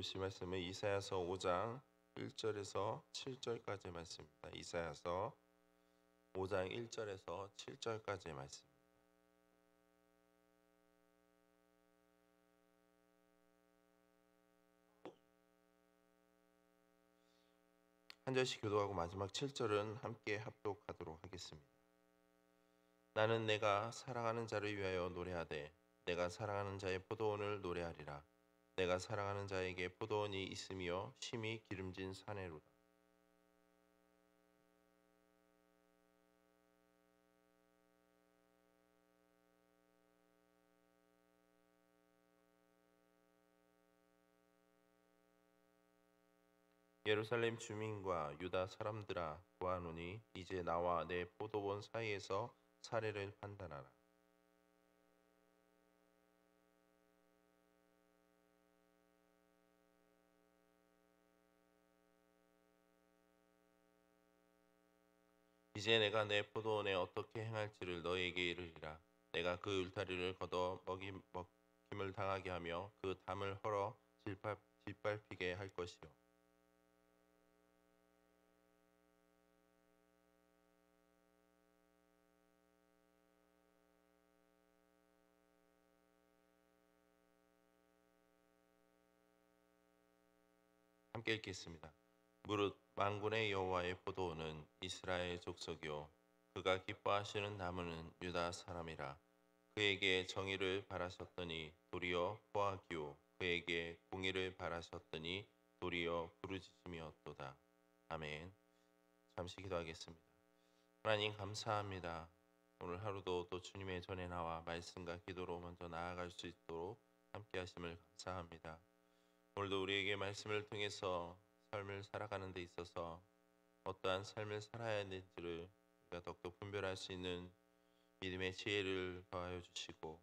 보실 말씀은 이사야서 5장 1절에서 7절까지의 말씀입니다. 이사야서 5장 1절에서 7절까지의 말씀입니다. 한 절씩 교도하고 마지막 7절은 함께 합독하도록 하겠습니다. 나는 내가 사랑하는 자를 위하여 노래하되 내가 사랑하는 자의 포도원을 노래하리라. 내가 사랑하는 자에게 포도원이 있으며 심히 기름진 사내로다. 예루살렘 주민과 유다 사람들아 보아노니 이제 나와 내 포도원 사이에서 사례를 판단하라. 이제 내가 내 포도원에 어떻게 행할지를 너희에게 이르리라. 내가 그 울타리를 걷어 먹힘을 당하게 하며 그 담을 헐어 짓밟히게 할 것이요. 함께 읽겠습니다. 무릇 만군의 여호와의 포도원은 이스라엘 족속이요 그가 기뻐하시는 나무는 유다 사람이라. 그에게 정의를 바라셨더니 도리어 포악이요 그에게 공의를 바라셨더니 도리어 부르짖음이었도다. 아멘. 잠시 기도하겠습니다. 하나님 감사합니다. 오늘 하루도 또 주님의 전에 나와 말씀과 기도로 먼저 나아갈 수 있도록 함께 하심을 감사합니다. 오늘도 우리에게 말씀을 통해서 삶을 살아가는 데 있어서 어떠한 삶을 살아야 하는지를 우리가 더욱더 분별할 수 있는 믿음의 지혜를 더하여 주시고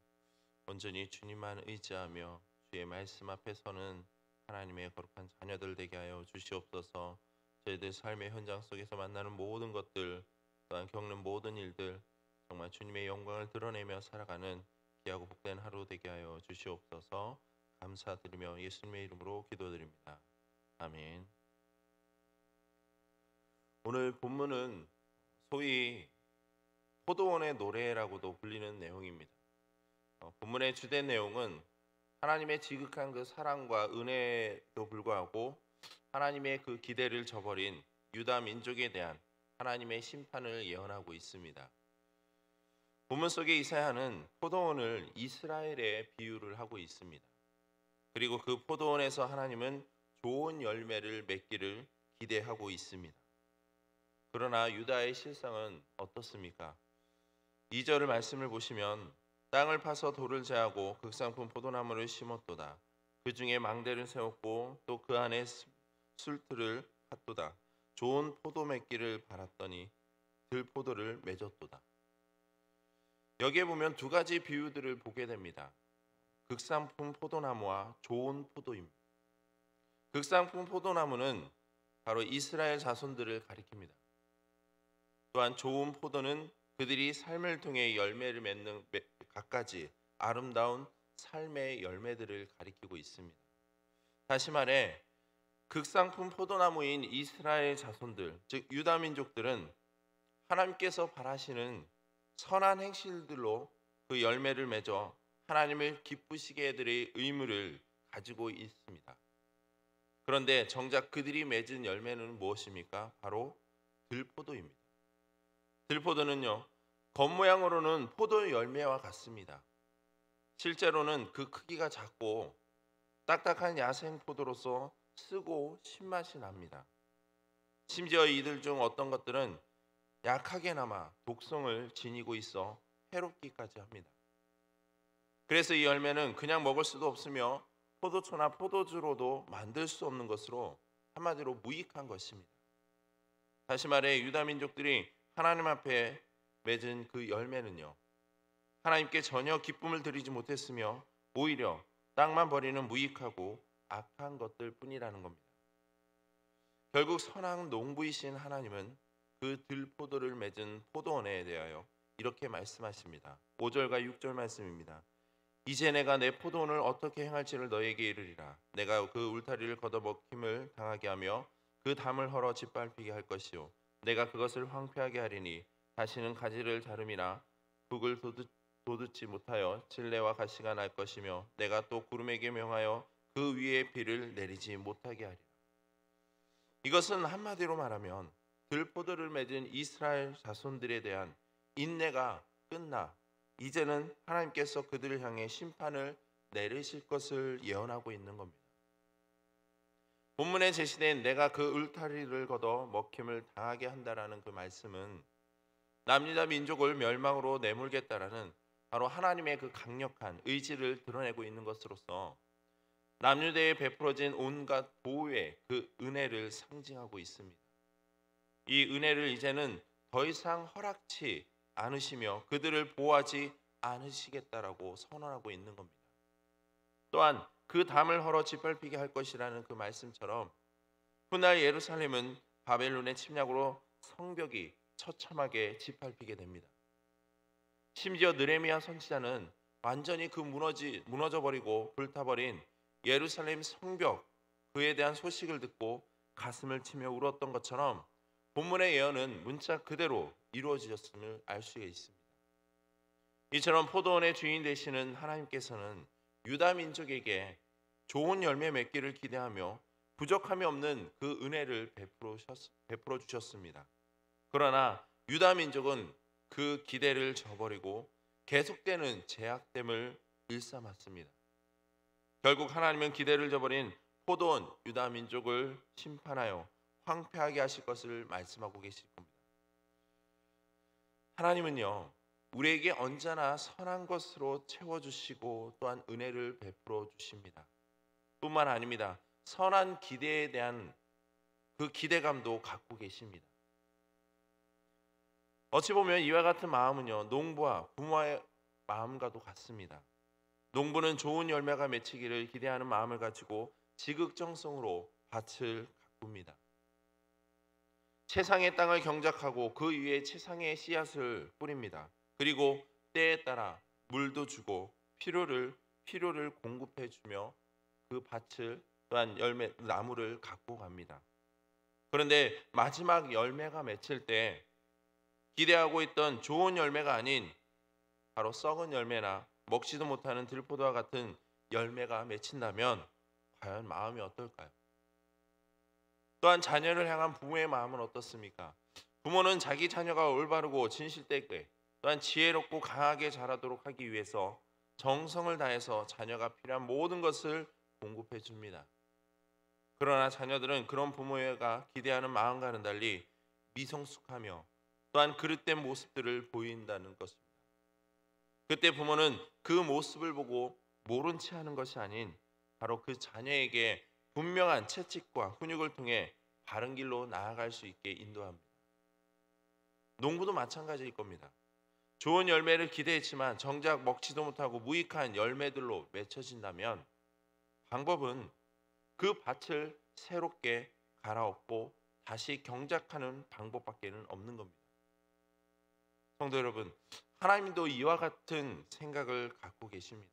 온전히 주님만 의지하며 주의 말씀 앞에 서는 하나님의 거룩한 자녀들 되게 하여 주시옵소서. 저희들 삶의 현장 속에서 만나는 모든 것들 또한 겪는 모든 일들 정말 주님의 영광을 드러내며 살아가는 귀하고 복된 하루 되게 하여 주시옵소서. 감사드리며 예수님의 이름으로 기도드립니다. 아멘. 오늘 본문은 소위 포도원의 노래라고도 불리는 내용입니다. 본문의 주된 내용은 하나님의 지극한 그 사랑과 은혜에도 불구하고 하나님의 그 기대를 저버린 유다 민족에 대한 하나님의 심판을 예언하고 있습니다. 본문 속의 이사야는 포도원을 이스라엘에 비유를 하고 있습니다. 그리고 그 포도원에서 하나님은 좋은 열매를 맺기를 기대하고 있습니다. 그러나 유다의 실상은 어떻습니까? 2절의 말씀을 보시면 땅을 파서 돌을 제하고 극상품 포도나무를 심었도다. 그 중에 망대를 세웠고 또 그 안에 술틀을 팠도다. 좋은 포도 맺기를 바랐더니 들포도를 맺었도다. 여기에 보면 두 가지 비유들을 보게 됩니다. 극상품 포도나무와 좋은 포도입니다. 극상품 포도나무는 바로 이스라엘 자손들을 가리킵니다. 또한 좋은 포도는 그들이 삶을 통해 열매를 맺는 갖가지 아름다운 삶의 열매들을 가리키고 있습니다. 다시 말해 극상품 포도나무인 이스라엘 자손들, 즉 유다 민족들은 하나님께서 바라시는 선한 행실들로 그 열매를 맺어 하나님을 기쁘시게 해드릴 의무를 가지고 있습니다. 그런데 정작 그들이 맺은 열매는 무엇입니까? 바로 들포도입니다. 들포도는요, 겉모양으로는 포도 열매와 같습니다. 실제로는 그 크기가 작고 딱딱한 야생 포도로서 쓰고 신맛이 납니다. 심지어 이들 중 어떤 것들은 약하게나마 독성을 지니고 있어 해롭기까지 합니다. 그래서 이 열매는 그냥 먹을 수도 없으며 포도초나 포도주로도 만들 수 없는 것으로 한마디로 무익한 것입니다. 다시 말해 유다 민족들이 하나님 앞에 맺은 그 열매는요, 하나님께 전혀 기쁨을 드리지 못했으며 오히려 땅만 버리는 무익하고 악한 것들 뿐이라는 겁니다. 결국 선한 농부이신 하나님은 그 들포도를 맺은 포도원에 대하여 이렇게 말씀하십니다. 5절과 6절 말씀입니다. 이제 내가 내 포도원을 어떻게 행할지를 너에게 이르리라. 내가 그 울타리를 걷어먹힘을 당하게 하며 그 담을 헐어 짓밟히게 할 것이요 내가 그것을 황폐하게 하리니 다시는 가지를 자름이나 북을 돋지 못하여 질레와 가시가 날 것이며 내가 또 구름에게 명하여 그 위에 비를 내리지 못하게 하리라. 이것은 한마디로 말하면 들포도를 맺은 이스라엘 자손들에 대한 인내가 끝나 이제는 하나님께서 그들을 향해 심판을 내리실 것을 예언하고 있는 겁니다. 본문에 제시된 내가 그 울타리를 걷어 먹힘을 당하게 한다라는 그 말씀은 남유다 민족을 멸망으로 내몰겠다라는 바로 하나님의 그 강력한 의지를 드러내고 있는 것으로서 남유대에 베풀어진 온갖 보호의 그 은혜를 상징하고 있습니다. 이 은혜를 이제는 더 이상 허락치 않으시며 그들을 보호하지 않으시겠다라고 선언하고 있는 겁니다. 또한 그 담을 헐어 짓밟히게 할 것이라는 그 말씀처럼 훗날 예루살렘은 바벨론의 침략으로 성벽이 처참하게 짓밟히게 됩니다. 심지어 느헤미야 선지자는 완전히 그 무너져버리고 불타버린 예루살렘 성벽 그에 대한 소식을 듣고 가슴을 치며 울었던 것처럼 본문의 예언은 문자 그대로 이루어졌음을 알 수 있습니다. 이처럼 포도원의 주인 되시는 하나님께서는 유다 민족에게 좋은 열매 맺기를 기대하며 부족함이 없는 그 은혜를 베풀어 주셨습니다. 그러나 유다 민족은 그 기대를 저버리고 계속되는 제약됨을 일삼았습니다. 결국 하나님은 기대를 저버린 포도원 유다 민족을 심판하여 황폐하게 하실 것을 말씀하고 계실 겁니다. 하나님은요 우리에게 언제나 선한 것으로 채워주시고 또한 은혜를 베풀어 주십니다. 뿐만 아닙니다. 선한 기대에 대한 그 기대감도 갖고 계십니다. 어찌 보면 이와 같은 마음은요 농부와 부모의 마음과도 같습니다. 농부는 좋은 열매가 맺히기를 기대하는 마음을 가지고 지극정성으로 밭을 가꿉니다. 채상의 땅을 경작하고 그 위에 채상의 씨앗을 뿌립니다. 그리고 때에 따라 물도 주고 필요를 공급해 주며 그 밭을 또한 나무를 갖고 갑니다. 그런데 마지막 열매가 맺힐 때 기대하고 있던 좋은 열매가 아닌 바로 썩은 열매나 먹지도 못하는 들포도와 같은 열매가 맺힌다면 과연 마음이 어떨까요? 또한 자녀를 향한 부모의 마음은 어떻습니까? 부모는 자기 자녀가 올바르고 진실되게 또한 지혜롭고 강하게 자라도록 하기 위해서 정성을 다해서 자녀가 필요한 모든 것을 공급해 줍니다. 그러나 자녀들은 그런 부모가 기대하는 마음과는 달리 미성숙하며 또한 그릇된 모습들을 보인다는 것입니다. 그때 부모는 그 모습을 보고 모른 채 하는 것이 아닌 바로 그 자녀에게 분명한 채찍과 훈육을 통해 바른 길로 나아갈 수 있게 인도합니다. 농부도 마찬가지일 겁니다. 좋은 열매를 기대했지만 정작 먹지도 못하고 무익한 열매들로 맺혀진다면 방법은 그 밭을 새롭게 갈아엎고 다시 경작하는 방법밖에는 없는 겁니다. 성도 여러분, 하나님도 이와 같은 생각을 갖고 계십니다.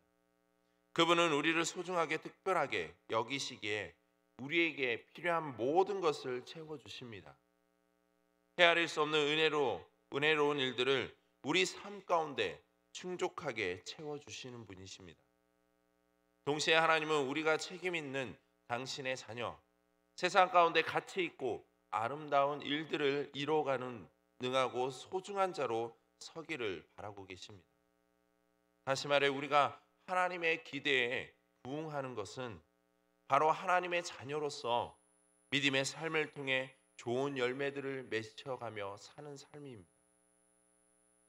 그분은 우리를 소중하게 특별하게 여기시기에 우리에게 필요한 모든 것을 채워주십니다. 헤아릴 수 없는 은혜로운 일들을 우리 삶 가운데 충족하게 채워주시는 분이십니다. 동시에 하나님은 우리가 책임 있는 당신의 자녀, 세상 가운데 가치 있고 아름다운 일들을 이뤄가는 능하고 소중한 자로 서기를 바라고 계십니다. 다시 말해 우리가 하나님의 기대에 부응하는 것은 바로 하나님의 자녀로서 믿음의 삶을 통해 좋은 열매들을 맺혀가며 사는 삶입니다.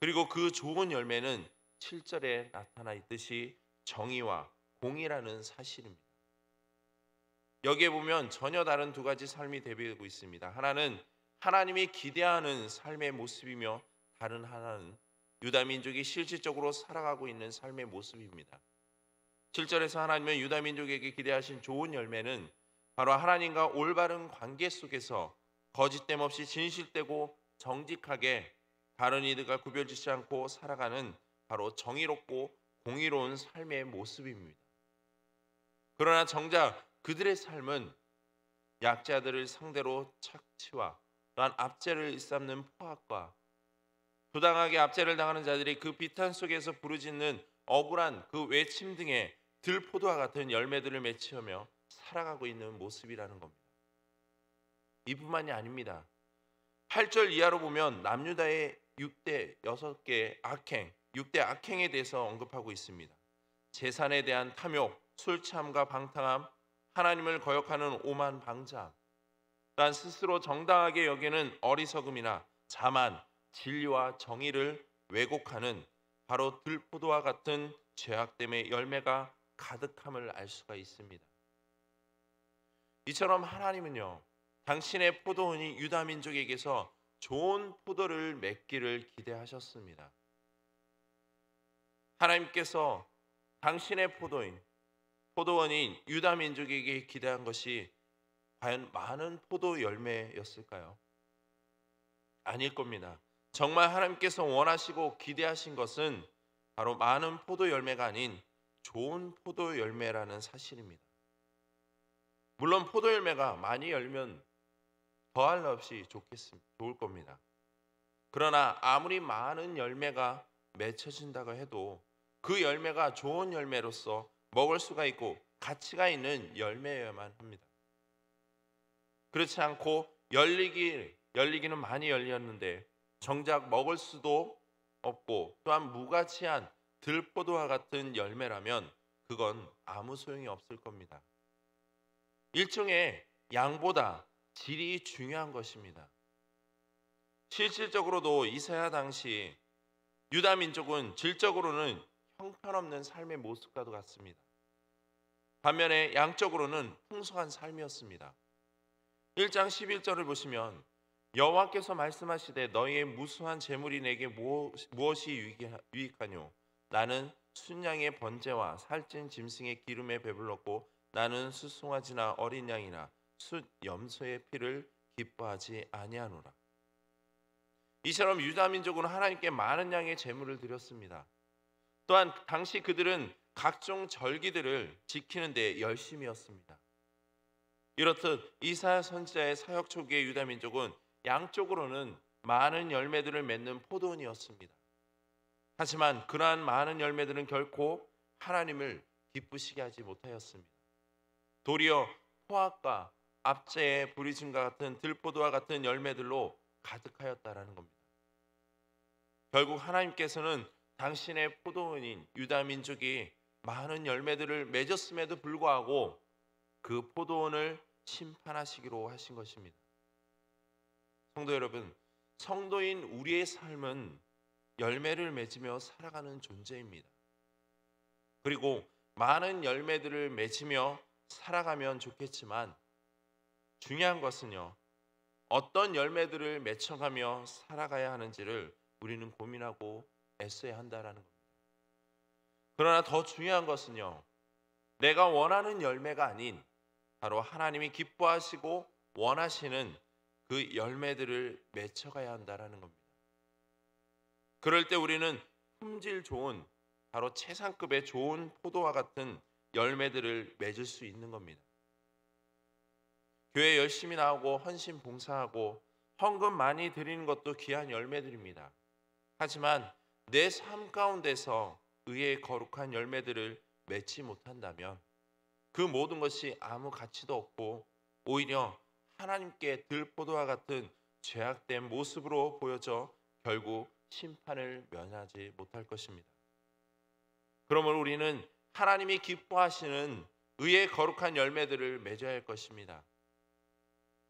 그리고 그 좋은 열매는 7절에 나타나 있듯이 정의와 공의라는 사실입니다. 여기에 보면 전혀 다른 두 가지 삶이 대비되고 있습니다. 하나는 하나님이 기대하는 삶의 모습이며 다른 하나는 유다 민족이 실질적으로 살아가고 있는 삶의 모습입니다. 7절에서 하나님은 유다 민족에게 기대하신 좋은 열매는 바로 하나님과 올바른 관계 속에서 거짓됨 없이 진실되고 정직하게 다른 이들과 구별짓지 않고 살아가는 바로 정의롭고 공의로운 삶의 모습입니다. 그러나 정작 그들의 삶은 약자들을 상대로 착취와 또한 압제를 일삼는 포악과 부당하게 압제를 당하는 자들이 그 비탄 속에서 부르짖는 억울한 그 외침 등의 들포도와 같은 열매들을 맺히며 살아가고 있는 모습이라는 겁니다. 이뿐만이 아닙니다. 8절 이하로 보면 남유다의 6대 6개 악행, 6대 악행에 대해서 언급하고 있습니다. 재산에 대한 탐욕, 술참과 방탕함, 하나님을 거역하는 오만 방자, 또한 스스로 정당하게 여기는 어리석음이나 자만, 진리와 정의를 왜곡하는 바로 들포도와 같은 죄악됨의 열매가 가득함을 알 수가 있습니다. 이처럼 하나님은요, 당신의 포도원이 유다 민족에게서 좋은 포도를 맺기를 기대하셨습니다. 하나님께서 당신의 포도원인 유다 민족에게 기대한 것이 과연 많은 포도 열매였을까요? 아닐 겁니다. 정말 하나님께서 원하시고 기대하신 것은 바로 많은 포도 열매가 아닌 좋은 포도 열매라는 사실입니다. 물론 포도 열매가 많이 열면 더할 나 없이 좋을 겁니다. 그러나 아무리 많은 열매가 맺혀진다고 해도 그 열매가 좋은 열매로서 먹을 수가 있고 가치가 있는 열매여야만 합니다. 그렇지 않고 열리기는 많이 열렸는데 정작 먹을 수도 없고 또한 무가치한 들포도와 같은 열매라면 그건 아무 소용이 없을 겁니다. 일종의 양보다 질이 중요한 것입니다. 실질적으로도 이사야 당시 유다 민족은 질적으로는 형편없는 삶의 모습과도 같습니다. 반면에 양적으로는 풍성한 삶이었습니다. 1장 11절을 보시면 여호와께서 말씀하시되 너희의 무수한 재물이 내게 무엇이 유익하뇨? 나는 순양의 번제와 살찐 짐승의 기름에 배불렀고 나는 숫송아지나 어린 양이나 숫 염소의 피를 기뻐하지 아니하노라. 이처럼 유다 민족은 하나님께 많은 양의 제물을 드렸습니다. 또한 당시 그들은 각종 절기들을 지키는 데 열심이었습니다. 이렇듯 이사야 선지자의 사역 초기의 유다 민족은 양적으로는 많은 열매들을 맺는 포도원이었습니다. 하지만 그러한 많은 열매들은 결코 하나님을 기쁘시게 하지 못하였습니다. 도리어 포악과 압제의 부리짐과 같은 들포도와 같은 열매들로 가득하였다라는 겁니다. 결국 하나님께서는 당신의 포도원인 유다 민족이 많은 열매들을 맺었음에도 불구하고 그 포도원을 심판하시기로 하신 것입니다. 성도 여러분, 성도인 우리의 삶은 열매를 맺으며 살아가는 존재입니다. 그리고 많은 열매들을 맺으며 살아가면 좋겠지만 중요한 것은요, 어떤 열매들을 맺혀가며 살아가야 하는지를 우리는 고민하고 애써야 한다라는 겁니다. 그러나 더 중요한 것은요, 내가 원하는 열매가 아닌 바로 하나님이 기뻐하시고 원하시는 그 열매들을 맺혀가야 한다라는 겁니다. 그럴 때 우리는 품질 좋은 바로 최상급의 좋은 포도와 같은 열매들을 맺을 수 있는 겁니다. 교회 열심히 나오고 헌신 봉사하고 헌금 많이 드리는 것도 귀한 열매들입니다. 하지만 내 삶 가운데서 의의 거룩한 열매들을 맺지 못한다면 그 모든 것이 아무 가치도 없고 오히려 하나님께 들포도와 같은 죄악된 모습으로 보여져 결국 심판을 면하지 못할 것입니다. 그러므로 우리는 하나님이 기뻐하시는 의의 거룩한 열매들을 맺어야 할 것입니다.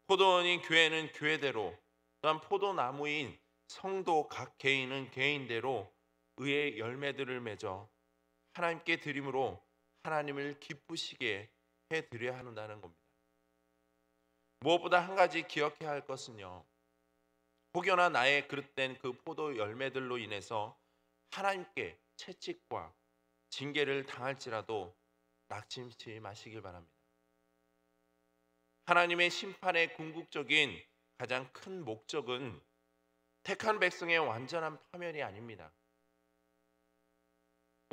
포도원인 교회는 교회대로, 또한 포도나무인 성도 각 개인은 개인대로 의의 열매들을 맺어 하나님께 드림으로 하나님을 기쁘시게 해드려야 한다는 겁니다. 무엇보다 한 가지 기억해야 할 것은요, 혹여나 나의 그릇된 그 포도 열매들로 인해서 하나님께 채찍과 징계를 당할지라도 낙심치 마시길 바랍니다. 하나님의 심판의 궁극적인 가장 큰 목적은 택한 백성의 완전한 파멸이 아닙니다.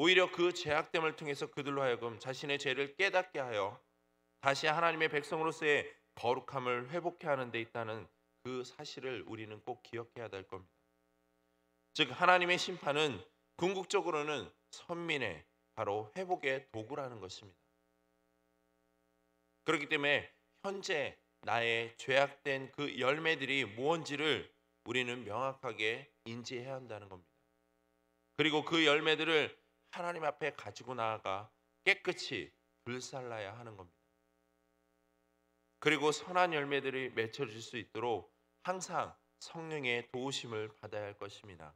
오히려 그 죄악됨을 통해서 그들로 하여금 자신의 죄를 깨닫게 하여 다시 하나님의 백성으로서의 거룩함을 회복해 하는 데 있다는 그 사실을 우리는 꼭 기억해야 될 겁니다. 즉 하나님의 심판은 궁극적으로는 선민의 바로 회복의 도구라는 것입니다. 그렇기 때문에 현재 나의 죄악된 그 열매들이 무엇인지를 우리는 명확하게 인지해야 한다는 겁니다. 그리고 그 열매들을 하나님 앞에 가지고 나아가 깨끗이 불살라야 하는 겁니다. 그리고 선한 열매들이 맺혀질 수 있도록 항상 성령의 도우심을 받아야 할 것입니다.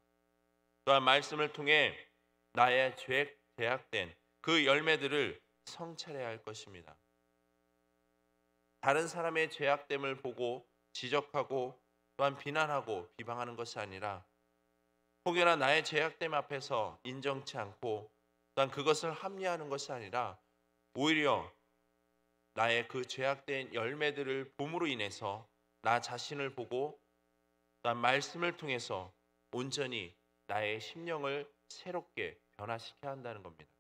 또한 말씀을 통해 나의 죄악된 그 열매들을 성찰해야 할 것입니다. 다른 사람의 죄악됨을 보고 지적하고 또한 비난하고 비방하는 것이 아니라 혹여나 나의 죄악됨 앞에서 인정치 않고 또한 그것을 합리화하는 것이 아니라 오히려 나의 그 죄악된 열매들을 봄으로 인해서 나 자신을 보고 또한 말씀을 통해서 온전히 나의 심령을 새롭게 변화시켜야 한다는 겁니다.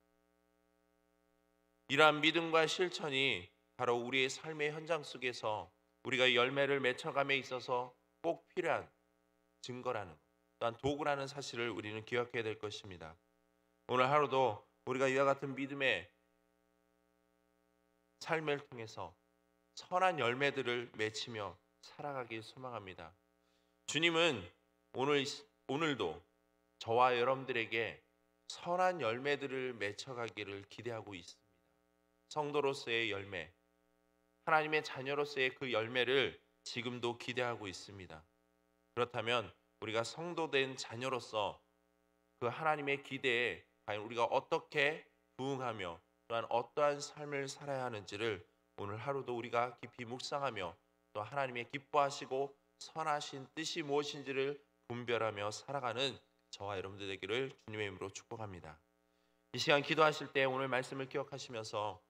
이러한 믿음과 실천이 바로 우리의 삶의 현장 속에서 우리가 열매를 맺혀감에 있어서 꼭 필요한 증거라는 것, 또한 도구라는 사실을 우리는 기억해야 될 것입니다. 오늘 하루도 우리가 이와 같은 믿음의 삶을 통해서 선한 열매들을 맺히며 살아가길 소망합니다. 주님은 오늘도 저와 여러분들에게 선한 열매들을 맺혀가기를 기대하고 있습니다. 성도로서의 열매, 하나님의 자녀로서의 그 열매를 지금도 기대하고 있습니다. 그렇다면 우리가 성도된 자녀로서 그 하나님의 기대에 과연 우리가 어떻게 부응하며 또한 어떠한 삶을 살아야 하는지를 오늘 하루도 우리가 깊이 묵상하며 또 하나님의 기뻐하시고 선하신 뜻이 무엇인지를 분별하며 살아가는 저와 여러분들 되기를 주님의 이름으로 축복합니다. 이 시간 기도하실 때 오늘 말씀을 기억하시면서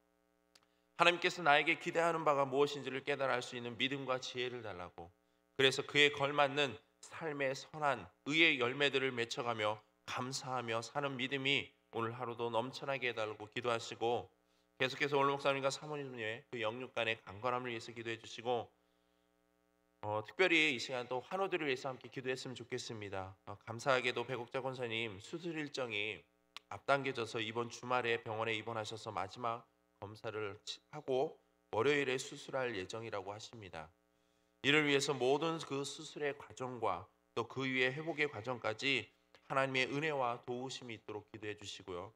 하나님께서 나에게 기대하는 바가 무엇인지를 깨달아 알 수 있는 믿음과 지혜를 달라고, 그래서 그에 걸맞는 삶의 선한 의의 열매들을 맺혀가며 감사하며 사는 믿음이 오늘 하루도 넘쳐나게 해달라고 기도하시고, 계속해서 오늘 목사님과 사모님의 그 영육간의 강건함을 위해서 기도해 주시고, 특별히 이 시간 또 환우들을 위해서 함께 기도했으면 좋겠습니다. 감사하게도 백옥자 권사님 수술 일정이 앞당겨져서 이번 주말에 병원에 입원하셔서 마지막 검사를 하고 월요일에 수술할 예정이라고 하십니다. 이를 위해서 모든 그 수술의 과정과 또 그 위에 회복의 과정까지 하나님의 은혜와 도우심이 있도록 기도해 주시고요.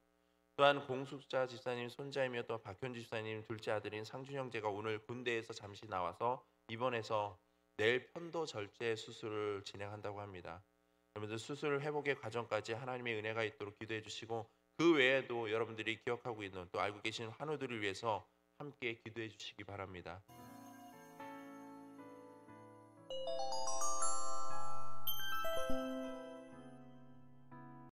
또한 공숙자 집사님 손자이며 또 박현주 집사님 둘째 아들인 상준 형제가 오늘 군대에서 잠시 나와서 입원해서 내일 편도 절제 수술을 진행한다고 합니다. 여러분들 수술 회복의 과정까지 하나님의 은혜가 있도록 기도해 주시고, 그 외에도 여러분들이 기억하고 있는 또 알고 계신 환우들을 위해서 함께 기도해 주시기 바랍니다.